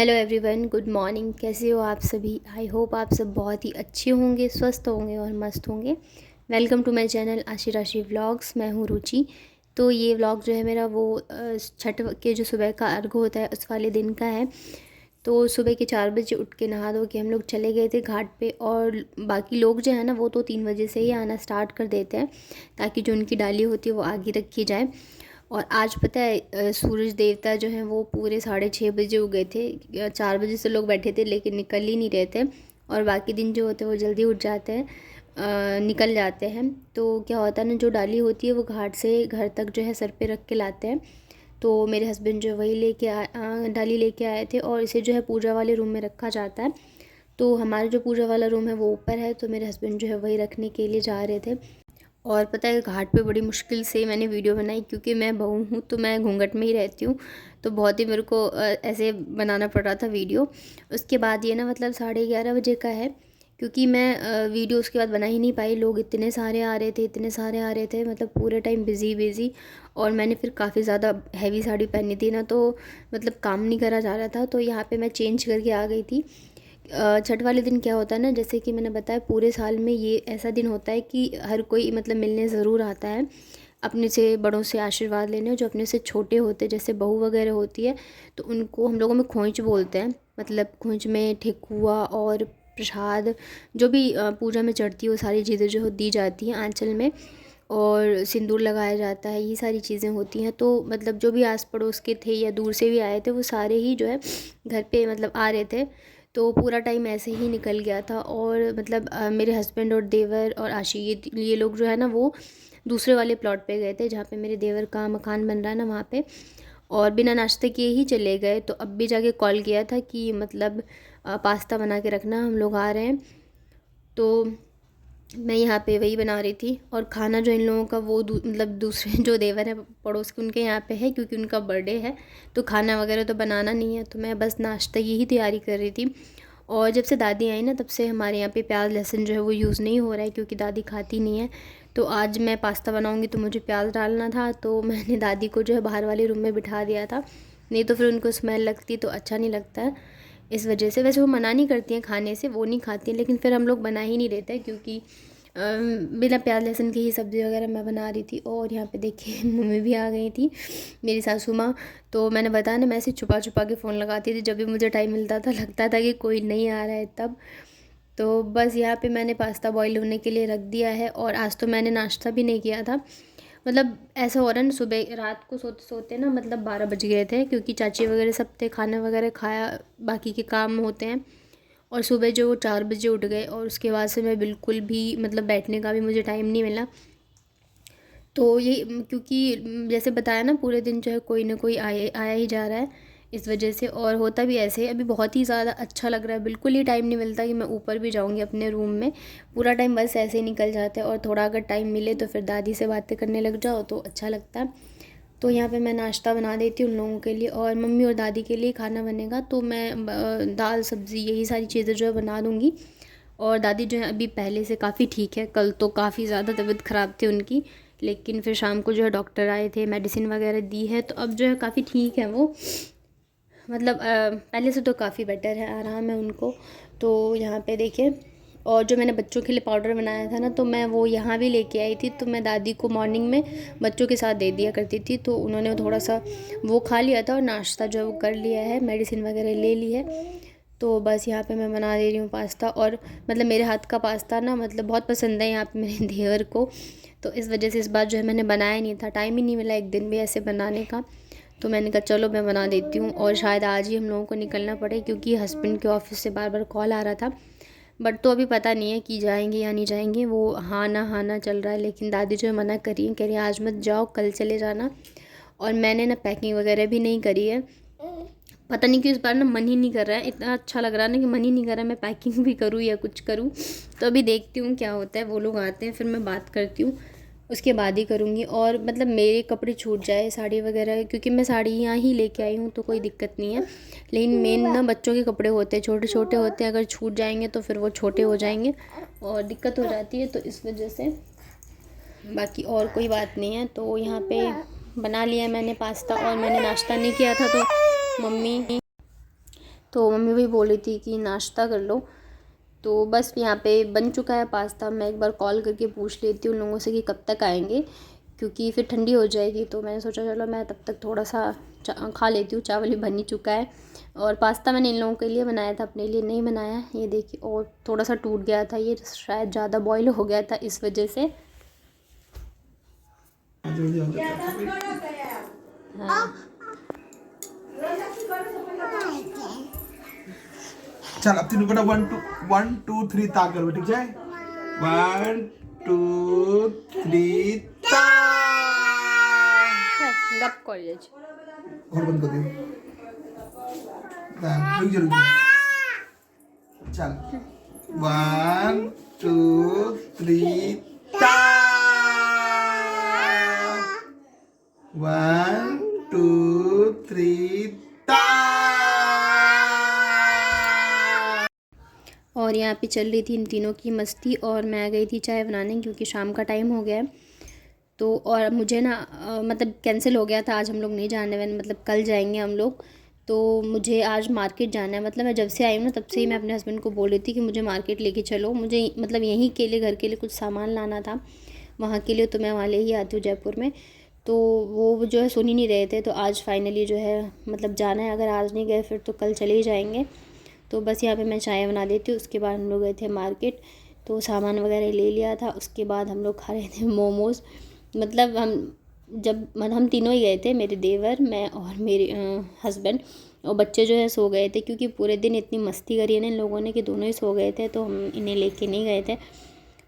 Hello everyone, good morning. कैसे हो आप सभी? आई होप आप सब बहुत ही अच्छे होंगे, स्वस्थ होंगे और मस्त होंगे। वेलकम टू माय चैनल आशी राशि व्लॉग्स। मैं हूँ रुचि। तो ये व्लॉग जो है मेरा वो छठ के जो सुबह का अर्घ होता है उस वाले दिन का है। तो सुबह के 4 बजे उठ के नहा धो के हम लोग चले गए थे घाट पे, और बाकी लोग जो है ना वो तो 3 बजे से ही आना स्टार्ट कर देते हैं, ताकि जो उनकी डाली होती है वो आगे रखी जाए। और आज पता है सूरज देवता जो हैं वो पूरे 6:30 बजे उगे थे। 4 बजे से लोग बैठे थे लेकिन निकल ही नहीं रहे थे। और बाकी दिन जो होते हैं वो जल्दी उठ जाते हैं, निकल जाते हैं। तो क्या होता है ना, जो डाली होती है वो घाट से घर तक जो है सर पे रख के लाते हैं। तो मेरे हस्बैंड जो वही डाली लेके आए थे, और इसे जो है पूजा वाले रूम में रखा जाता है। तो हमारा जो पूजा वाला रूम है वो ऊपर है, तो मेरे हस्बैंड जो है वही रखने के लिए जा रहे थे। और पता है घाट पे बड़ी मुश्किल से मैंने वीडियो बनाई, क्योंकि मैं बहू हूँ तो मैं घूंघट में ही रहती हूँ। तो बहुत ही मेरे को ऐसे बनाना पड़ रहा था वीडियो। उसके बाद ये ना मतलब 11:30 बजे का है, क्योंकि मैं वीडियो उसके बाद बना ही नहीं पाई। लोग इतने सारे आ रहे थे, इतने सारे आ रहे थे, मतलब पूरे टाइम बिज़ी बिज़ी। और मैंने फिर काफ़ी ज़्यादा हैवी साड़ी पहनी थी ना, तो मतलब काम नहीं करा जा रहा था। तो यहाँ पे मैं चेंज करके आ गई थी। छठ वाले दिन क्या होता है ना, जैसे कि मैंने बताया, पूरे साल में ये ऐसा दिन होता है कि हर कोई मतलब मिलने ज़रूर आता है, अपने से बड़ों से आशीर्वाद लेने। जो अपने से छोटे होते, जैसे बहू वगैरह होती है, तो उनको हम लोगों में खोंच बोलते हैं। मतलब खोंच में ठेकुआ और प्रसाद, जो भी पूजा में चढ़ती है वो सारी चीज़ें जो दी जाती हैं आंचल में, और सिंदूर लगाया जाता है, ये सारी चीज़ें होती हैं। तो मतलब जो भी आस पड़ोस के थे या दूर से भी आए थे, वो सारे ही जो है घर पे मतलब आ रहे थे। तो पूरा टाइम ऐसे ही निकल गया था। और मतलब मेरे हस्बैंड और देवर और आशी, ये लोग जो है ना वो दूसरे वाले प्लॉट पे गए थे, जहाँ पे मेरे देवर का मकान बन रहा है ना वहाँ पे। और बिना नाश्ते किए ही चले गए। तो अब भी जाके कॉल किया था कि मतलब पास्ता बना के रखना, हम लोग आ रहे हैं। तो मैं यहाँ पे वही बना रही थी। और खाना जो इन लोगों का वो मतलब दूसरे जो देवर है पड़ोस के, उनके यहाँ पे है, क्योंकि उनका बर्थडे है। तो खाना वगैरह तो बनाना नहीं है, तो मैं बस नाश्ते की ही तैयारी कर रही थी। और जब से दादी आई ना, तब से हमारे यहाँ पे प्याज लहसुन जो है वो यूज़ नहीं हो रहा है, क्योंकि दादी खाती नहीं है। तो आज मैं पास्ता बनाऊँगी तो मुझे प्याज डालना था, तो मैंने दादी को जो है बाहर वाले रूम में बिठा दिया था। नहीं तो फिर उनको स्मेल लगती तो अच्छा नहीं लगता है, इस वजह से। वैसे वो मना नहीं करती हैं खाने से, वो नहीं खाती हैं, लेकिन फिर हम लोग बना ही नहीं रहते, क्योंकि बिना प्याज लहसुन की ही सब्ज़ी वगैरह मैं बना रही थी। और यहाँ पे देखिए मम्मी भी आ गई थी, मेरी सासू माँ। तो मैंने बताया ना, मैं ऐसे छुपा छुपा के फ़ोन लगाती थी जब भी मुझे टाइम मिलता था, लगता था कि कोई नहीं आ रहा है तब। तो बस यहाँ पे मैंने पास्ता बॉईल होने के लिए रख दिया है। और आज तो मैंने नाश्ता भी नहीं किया था। मतलब ऐसा हो रहा है ना, सुबह रात को सोते सोते ना मतलब 12 बज गए थे, क्योंकि चाची वगैरह सब थे, खाना वगैरह खाया, बाकी के काम होते हैं। और सुबह जो वो 4 बजे उठ गए, और उसके बाद से मैं बिल्कुल भी मतलब बैठने का भी मुझे टाइम नहीं मिला। तो ये क्योंकि जैसे बताया ना, पूरे दिन जो है कोई ना कोई आया ही जा रहा है, इस वजह से। और होता भी ऐसे है, अभी बहुत ही ज़्यादा अच्छा लग रहा है, बिल्कुल ही टाइम नहीं मिलता कि मैं ऊपर भी जाऊँगी अपने रूम में। पूरा टाइम बस ऐसे ही निकल जाता है। और थोड़ा अगर टाइम मिले तो फिर दादी से बातें करने लग जाओ तो अच्छा लगता है। तो यहाँ पे मैं नाश्ता बना देती हूँ उन लोगों के लिए, और मम्मी और दादी के लिए खाना बनेगा। तो मैं दाल सब्ज़ी यही सारी चीज़ें जो है बना दूँगी। और दादी जो है अभी पहले से काफ़ी ठीक है। कल तो काफ़ी ज़्यादा तबीयत ख़राब थी उनकी, लेकिन फिर शाम को जो है डॉक्टर आए थे, मेडिसिन वगैरह दी है, तो अब जो है काफ़ी ठीक है वो। मतलब पहले से तो काफ़ी बेटर है, आराम है उनको। तो यहाँ पे देखिए, और जो मैंने बच्चों के लिए पाउडर बनाया था ना, तो मैं वो यहाँ भी लेके आई थी। तो मैं दादी को मॉर्निंग में बच्चों के साथ दे दिया करती थी, तो उन्होंने थोड़ा सा वो खा लिया था, और नाश्ता जो है वो कर लिया है, मेडिसिन वगैरह ले ली है। तो बस यहाँ पे मैं बना दे रही हूँ पास्ता। और मतलब मेरे हाथ का पास्ता ना मतलब बहुत पसंद है यहाँ पे मेरे देवर को। तो इस वजह से इस बार जो है मैंने बनाया नहीं था, टाइम ही नहीं मिला एक दिन भी ऐसे बनाने का। तो मैंने कहा चलो मैं बना देती हूँ। और शायद आज ही हम लोगों को निकलना पड़े, क्योंकि हस्बैंड के ऑफिस से बार बार कॉल आ रहा था। बट तो अभी पता नहीं है कि जाएंगे या नहीं जाएंगे, वो हाँ ना चल रहा है। लेकिन दादी जो है मना कर रही है, कह रही है आज मत जाओ, कल चले जाना। और मैंने ना पैकिंग वगैरह भी नहीं करी है। पता नहीं क्यों इस बार ना मन ही नहीं कर रहा है, इतना अच्छा लग रहा है ना कि मन ही नहीं कर रहा है मैं पैकिंग भी करूँ या कुछ करूँ। तो अभी देखती हूँ क्या होता है, वो लोग आते हैं फिर मैं बात करती हूँ, उसके बाद ही करूँगी। और मतलब मेरे कपड़े छूट जाए, साड़ी वगैरह, क्योंकि मैं साड़ी यहाँ ही लेके आई हूँ तो कोई दिक्कत नहीं है। लेकिन मेन ना बच्चों के कपड़े होते हैं, छोटे छोटे होते हैं, अगर छूट जाएंगे तो फिर वो छोटे हो जाएंगे और दिक्कत हो जाती है, तो इस वजह से। बाकी और कोई बात नहीं है। तो यहाँ पे बना लिया मैंने पास्ता, और मैंने नाश्ता नहीं किया था, तो मम्मी तो मम्मी भी बोल रही थी कि नाश्ता कर लो। तो बस यहाँ पे बन चुका है पास्ता। मैं एक बार कॉल करके पूछ लेती हूँ उन लोगों से कि कब तक आएंगे, क्योंकि फिर ठंडी हो जाएगी। तो मैंने सोचा चलो मैं तब तक थोड़ा सा खा लेती हूँ। चावल भी बन ही चुका है और पास्ता मैंने इन लोगों के लिए बनाया था, अपने लिए नहीं बनाया। ये देखिए, और थोड़ा सा टूट गया था, ये शायद ज़्यादा बॉयल हो गया था इस वजह से। हाँ। चल अब तीनों बेटा 1 2 3 ताक करो, ठीक है? 1 2 3 गप कॉलेज और बंद कर दे। रुक जा, रुक जा। चल 1 2 3 1 2 3 और यहाँ पे चल रही थी इन तीनों की मस्ती और मैं गई थी चाय बनाने, क्योंकि शाम का टाइम हो गया है। तो और मुझे ना मतलब कैंसिल हो गया था, आज हम लोग नहीं जाने वाले, मतलब कल जाएंगे हम लोग। तो मुझे आज मार्केट जाना है। मतलब मैं जब से आई हूँ ना तब से ही मैं अपने हस्बैंड को बोल रही थी कि मुझे मार्केट लेके चलो, मुझे मतलब यहीं के लिए घर के लिए कुछ सामान लाना था वहाँ के लिए। तो मैं वहाँ ले ही आती हूँ जयपुर में। तो वो जो है सुन ही नहीं रहे थे। तो आज फाइनली जो है मतलब जाना है। अगर आज नहीं गए फिर तो कल चले ही जाएंगे। तो बस यहाँ पे मैं चाय बना देती हूँ। उसके बाद हम लोग गए थे मार्केट, तो सामान वगैरह ले लिया था। उसके बाद हम लोग खा रहे थे मोमोज़। मतलब हम तीनों ही गए थे, मेरे देवर, मैं और मेरे हस्बैंड। और बच्चे जो है सो गए थे, क्योंकि पूरे दिन इतनी मस्ती करी है ना इन लोगों ने कि दोनों ही सो गए थे। तो हम इन्हें लेके नहीं गए थे।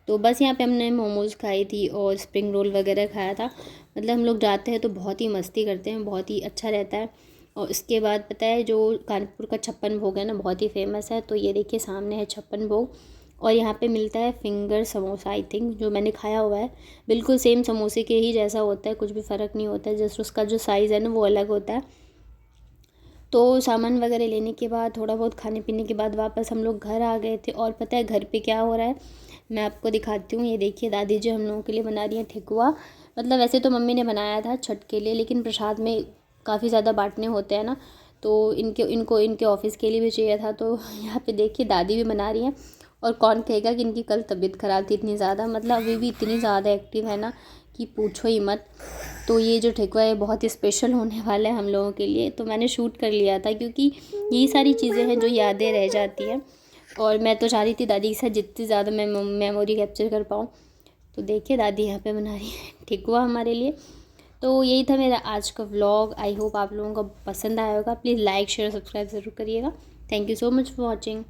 तो बस यहाँ पे हमने मोमोज़ खाई थी और स्प्रिंग रोल वगैरह खाया था। मतलब हम लोग जाते हैं तो बहुत ही मस्ती करते हैं, बहुत ही अच्छा रहता है। और उसके बाद पता है जो कानपुर का 56 भोग है ना, बहुत ही फेमस है। तो ये देखिए सामने है 56 भोग। और यहाँ पे मिलता है फिंगर समोसा, आई थिंक, जो मैंने खाया हुआ है बिल्कुल सेम समोसे के ही जैसा होता है, कुछ भी फ़र्क नहीं होता है। जस्ट उसका जो साइज़ है ना वो अलग होता है। तो सामान वगैरह लेने के बाद, थोड़ा बहुत खाने पीने के बाद वापस हम लोग घर आ गए थे। और पता है घर पे क्या हो रहा है, मैं आपको दिखाती हूँ। ये देखिए दादी जी हम लोगों के लिए बना रही हैं ठेकुआ। मतलब वैसे तो मम्मी ने बनाया था छठ के लिए, लेकिन प्रसाद में काफ़ी ज़्यादा बांटने होते हैं ना, तो इनके ऑफिस के लिए भी चाहिए था। तो यहाँ पे देखिए दादी भी बना रही हैं। और कौन कहेगा कि इनकी कल तबीयत ख़राब थी इतनी ज़्यादा, मतलब अभी भी इतनी ज़्यादा एक्टिव है ना कि पूछो ही मत। तो ये जो ठेकुआ है बहुत ही स्पेशल होने वाला है हम लोगों के लिए। तो मैंने शूट कर लिया था, क्योंकि यही सारी चीज़ें हैं जो यादें रह जाती हैं। और मैं तो चाह रही थी दादी के साथ जितनी ज़्यादा मैं मेमोरी कैप्चर कर पाऊँ। तो देखिए दादी यहाँ पे बना रही है ठेकुआ हमारे लिए। तो यही था मेरा आज का व्लॉग। आई होप आप लोगों को पसंद आया होगा। प्लीज़ लाइक शेयर सब्सक्राइब ज़रूर करिएगा। Thank you so much for watching.